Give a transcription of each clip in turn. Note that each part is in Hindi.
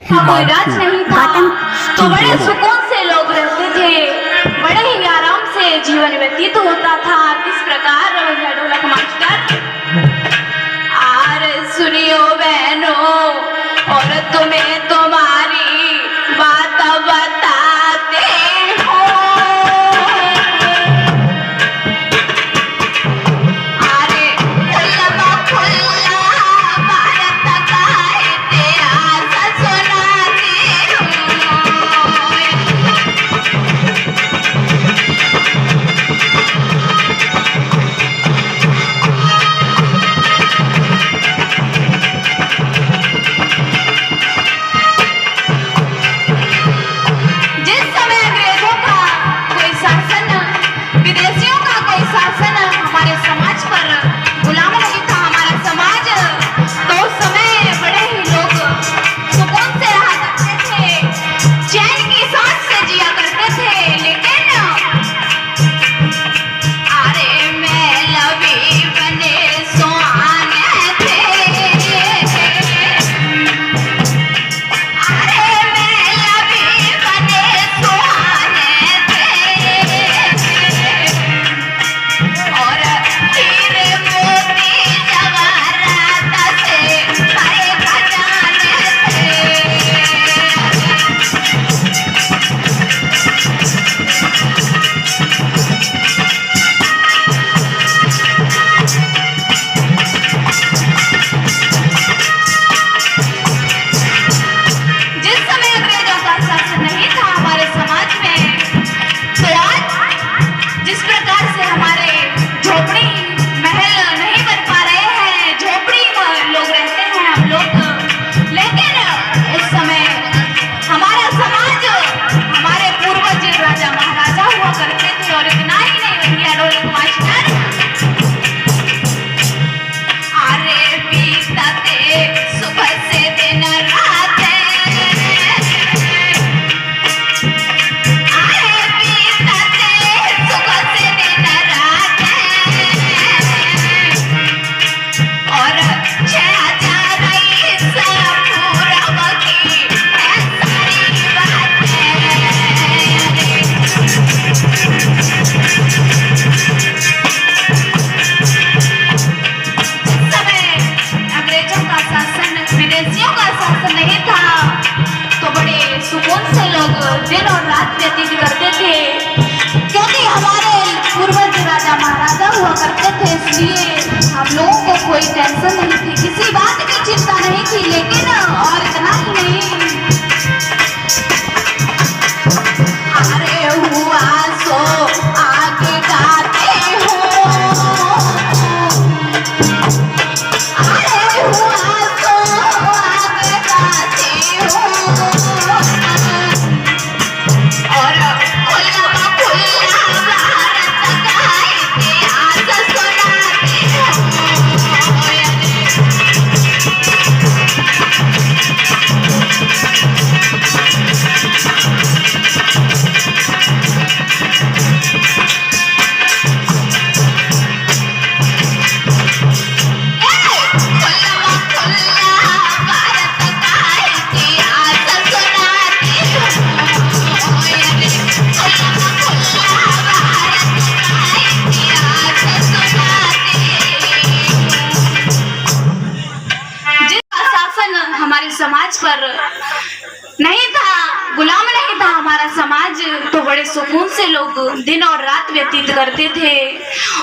कोई राज नहीं था, तो बड़े सुकून से लोग रहते थे, बड़े ही आराम से जीवन व्यतीत होता था। किस प्रकार ढोलक मास्टर आर सुनियो बहनों, और तुम्हें तुम्हारी बात बताते हो। अरे खुल्ला खुल्ला भारत का इतिहास सुनाती हूँ। जिस समय अंग्रेजों का कोई शासन, विदेशियों का कोई शासन हमारे समाज पर गुलाम नहीं था, हमारा समाज, तो उस समय बड़े ही लोग सुकून से रहा करते थे, चैन की सांस से जिया करते थे। लेकिन अरे मौलवी बने सुहाने थे, अरे मौलवी बने सुहाने थे, और हीरे मोती जवाहरात से भरे खजाने थे। जिस समय अंग्रेजों का शासन नहीं था हमारे समाज में, तो आज जिस प्रकार से हमारे झोपड़ी महल नहीं बन पा रहे हैं, झोपड़ी में लोग रहते हैं हम लोग, लेकिन उस समय हमारा समाज, हमारे पूर्वज राजा महाराजा हुआ करते थे। और इतना ही नहीं भैया ढोलक मास्टर, अरे बीतते सुबह से दिन रात, अरे बीतते सुबह से दिन रात, और 6000 ईसा पूर्व की है सारी बातें। समय अंग्रेजों का शासन, विदेशियों का शासन नहीं था, तो बड़े सुकून से लोग दिन और रात व्यतीत करते थे, क्योंकि हमारे पूर्वज राजा महाराजा हुआ करते थे, इसलिए हम लोगों को कोई टेंशन नहीं थी, किसी बात की चिंता नहीं थी। लेकिन और इतना ही नहीं, अरे हुआ सो आगे गाते हो, अरे हुआ तो आगे गाते हो, और खुल्ला खुल्ला भारत का इतिहास सुनाती हूँ। जिसका शासन हमारे समाज पर नहीं था, गुलाम नहीं था हमारा समाज, तो बड़े सुकून से लोग दिन और रात व्यतीत करते थे।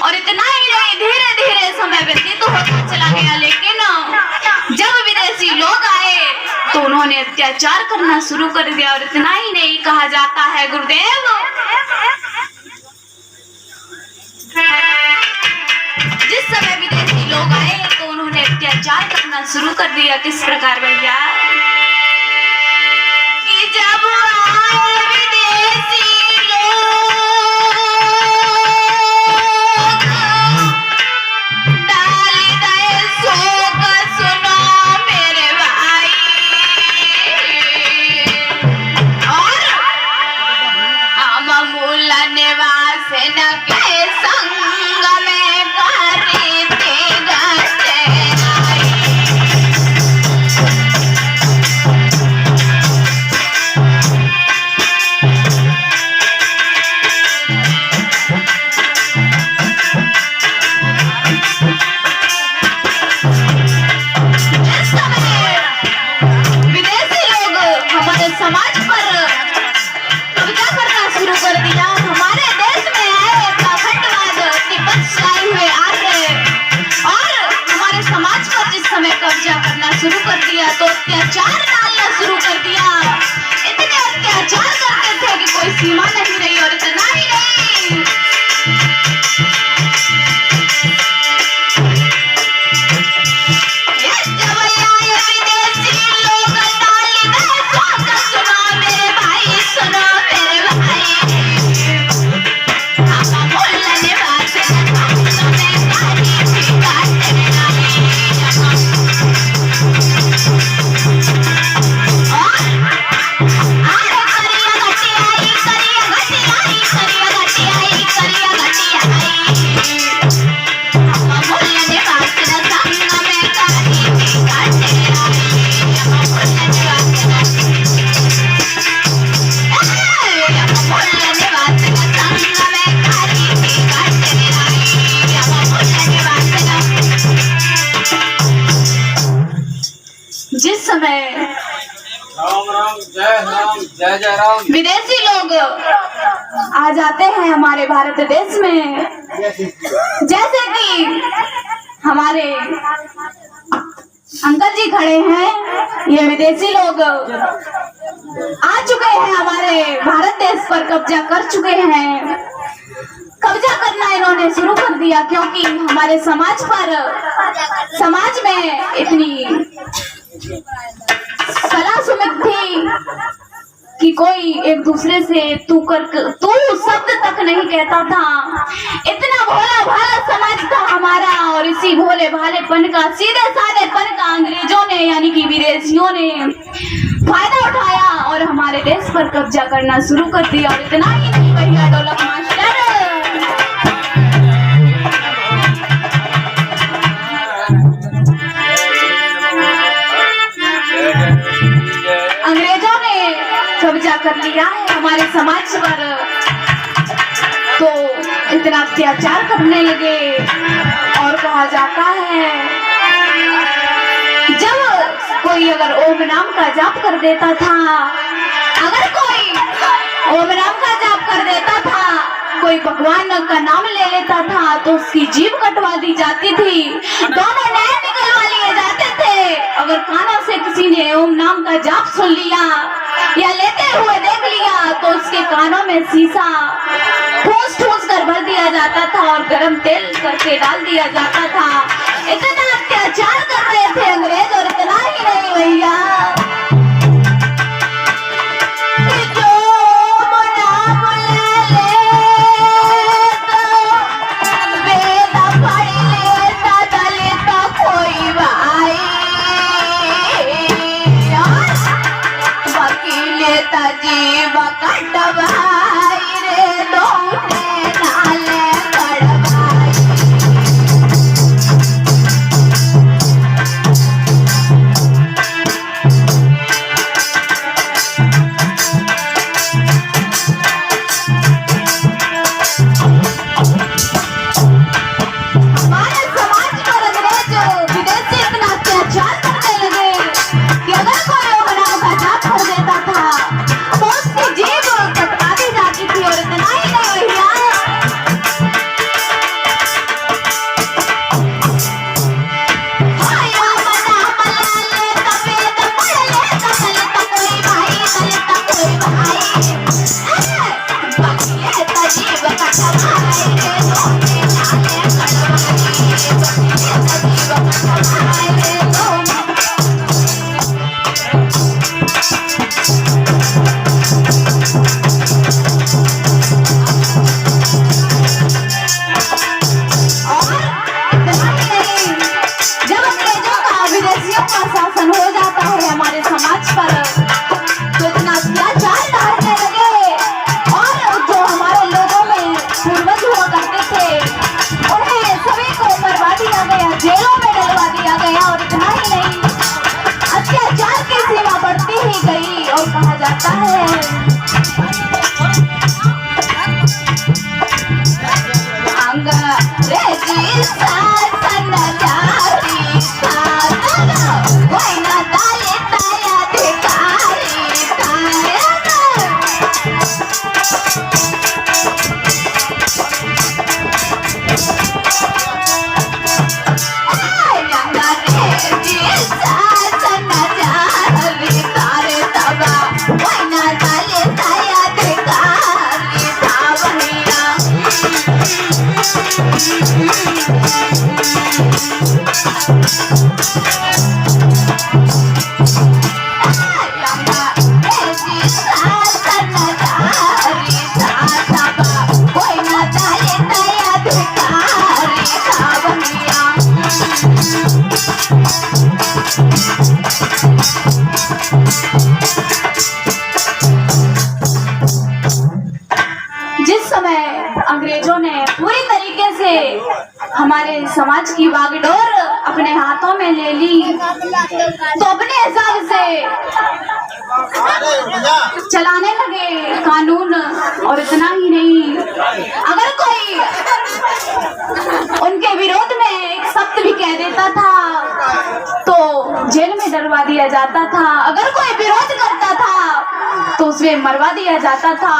और इतना ही नहीं, धीरे धीरे समय व्यतीत होता चला गया। लेकिन जब विदेशी लोग आए तो उन्होंने अत्याचार करना शुरू कर दिया। और इतना ही नहीं, कहा जाता है गुरुदेव, जिस समय विदेशी लोग आए तो उन्होंने अत्याचार करना शुरू कर दिया। किस प्रकार भैया, कि जब आए विदेशी लोग, डाल गए शोक सुनो मेरे भाई, और अमूल निवास न के संग में करी थी गश्त आई। समाज पर कब्जा करना शुरू कर दिया। हमारे देश में है पाखंडवाद, तिब्बत छाए हुए आर्य, और हमारे समाज पर जिस समय कब्जा करना शुरू कर दिया तो अत्याचार डालना शुरू कर दिया। इतने अत्याचार करते थे कि कोई सीमा नहीं रही। और इतना ही नहीं, जिस समय राम राम जय जय राम विदेशी लोग आ जाते हैं हमारे भारत देश में, जैसे कि हमारे अंकल जी खड़े हैं, ये विदेशी लोग आ चुके हैं हमारे भारत देश पर, कब्जा कर चुके हैं। कब्जा करना इन्होंने शुरू कर दिया क्योंकि हमारे समाज पर, समाज में इतनी सलाह सुमित थी कि कोई एक दूसरे से तू शब्द तक नहीं कहता था। इतना भोला भाला समाज था हमारा, और इसी भोले भालेपन का, सीधे साधेपन का अंग्रेजों ने यानी कि विदेशियों ने फायदा उठाया और हमारे देश पर कब्जा करना शुरू कर दिया। और इतना ही नहीं भैया ढोलक मास्टर, अंग्रेजों ने कब्जा कर लिया है हमारे समाज पर, तो इतना अत्याचार करने लगे। और कहा जाता है जब कोई अगर ओम नाम का जाप कर देता था, अगर कोई ओम नाम का जाप कर देता था, कोई भगवान का नाम ले लेता था तो उसकी जीभ कटवा दी जाती थी, दोनों नैन निकलवा लिए जाते थे। अगर कानों से किसी ने ओम नाम का जाप सुन लिया या लेते हुए देख लिया तो उसके कानों में शीशा ठूस ठूस कर भर दिया जाता था और गरम तेल करके डाल दिया जाता था। इतना अत्याचार कर रहे थे अंग्रेज। और इतना ही नहीं भैया, जीव कटवाई रे दोने नाले कड़वाई। हमारे समाज पर अंग्रेज विदेशी इतना अत्याचार करने लगे कि अगर कोई ओम नाम का जाप कर देता था तो उसकी जीभ कटवा दी जाती थी। और इतना ही नहीं भैया, हमारे समाज की बागडोर अपने हाथों में ले ली तो अपने हिसाब से चलाने लगे कानून। और इतना ही नहीं, अगर कोई उनके विरोध में एक शब्द भी कह देता था तो जेल में डलवा दिया जाता था। अगर कोई विरोध करता था तो उसे मरवा दिया जाता था।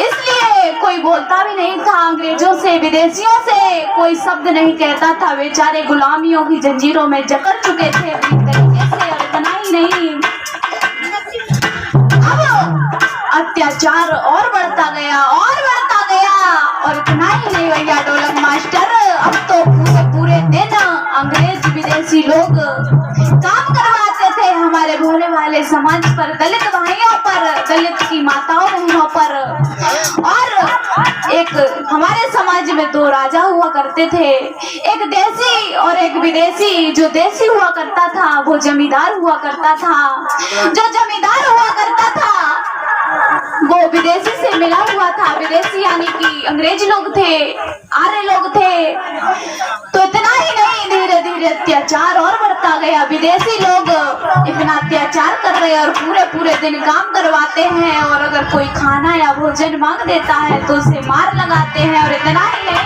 इसलिए कोई बोलता भी नहीं था अंग्रेजों से, विदेशियों से कोई शब्द नहीं कहता था। बेचारे गुलामियों की जंजीरों में जकड़ चुके थे अपनी तरीके से। और इतना ही नहीं, अब अत्याचार और बढ़ता गया और बढ़ता गया। और इतना ही नहीं भैया ढोलक मास्टर, अब तो पूरे दिन अंग्रेज विदेशी लोग काम करवाते थे हमारे भोले भाले समाज पर, दलित भाइयों पर, दलित की माताओं बहनों पर। और एक हमारे समाज में दो राजा हुआ करते थे, एक देसी और एक विदेशी। जो देसी हुआ करता था वो जमींदार हुआ करता था। जो जमींदार हुआ करता था वो विदेशी से मिला हुआ था। विदेशी यानी कि अंग्रेज लोग थे, आर्य लोग थे। तो इतना ही नहीं, धीरे धीरे अत्याचार और बढ़ता गया। विदेशी लोग इतना अत्याचार कर रहे हैं और पूरे पूरे दिन काम करवाते हैं। और अगर कोई खाना या भोजन मांग देता है तो उसे मार लगाते हैं। और इतना ही नहीं,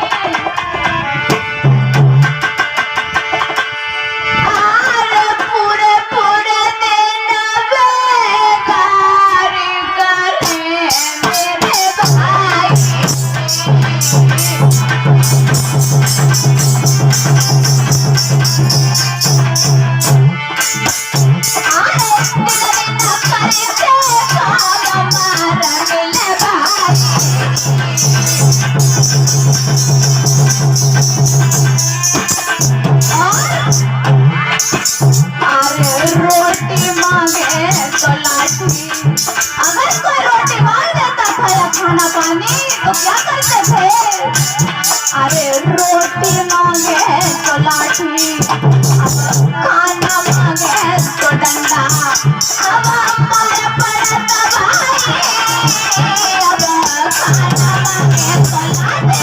खाना पानी तो क्या करते थे? अरे रोटी मांगे तो लाठी, खाना मांगे तो डंडा। अब हमारे पड़ता भाई, अब खाना मांगे तो लाठी।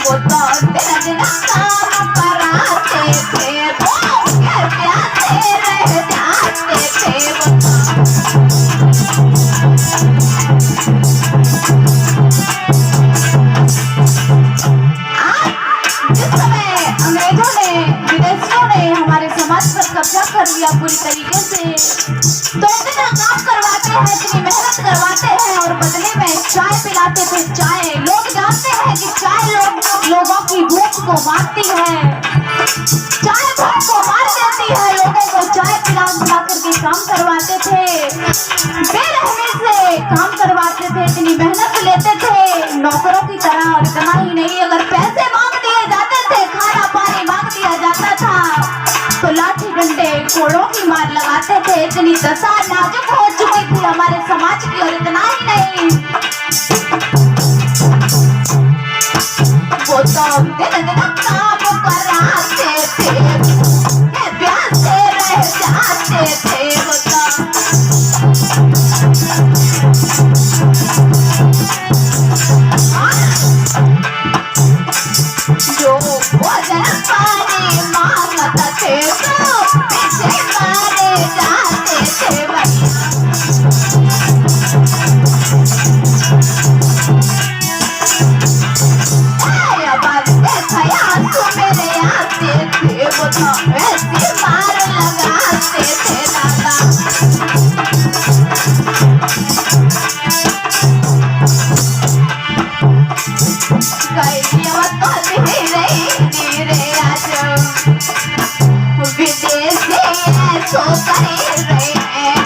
वो तो दिन दिन काम कराते थे, वो घर प्यासे रह जाते थे। जिस समय अंग्रेजों ने, विदेशियों ने हमारे समाज पर कब्जा कर लिया पूरी तरीके से, तो इतना काम करवाते हैं, इतनी मेहनत करवाते हैं और बदले में चाय पिलाते थे। चाय, लोग जानते हैं कि चाय लोगों की भूख को मारती है। चाय भूख को मार देती है। लोगों को चाय पिला करके काम करवाते थे, बेरहमी से काम करवाते थे, इतनी मेहनत लेते थे नौकरों की तरह। और इतना ही नहीं, अगर पैसे मांग दिए जाते थे, खाना पानी मांग दिया जाता था तो लाठी डंडे कोड़ों की मार लगाते थे। इतनी दशा नाजुक हो चुकी थी हमारे समाज की। और इतना ही नहीं, वो तो दिन दिन काम कराते थे, प्यासे रह जाते थे। वो तो जो भोजन पानी मांगते थे तो पीछे मारे जाते थे भैया। मेरे आते थे वो तो ऐसी मार लगाते थे दादा। गई तो धीरे धीरे आज विदेशी ऐसो कर रहे हैं।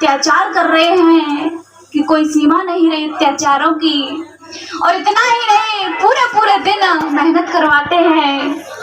अत्याचार कर रहे हैं कि कोई सीमा नहीं रही अत्याचारों की। और इतना ही नहीं, पूरे पूरे दिन मेहनत करवाते हैं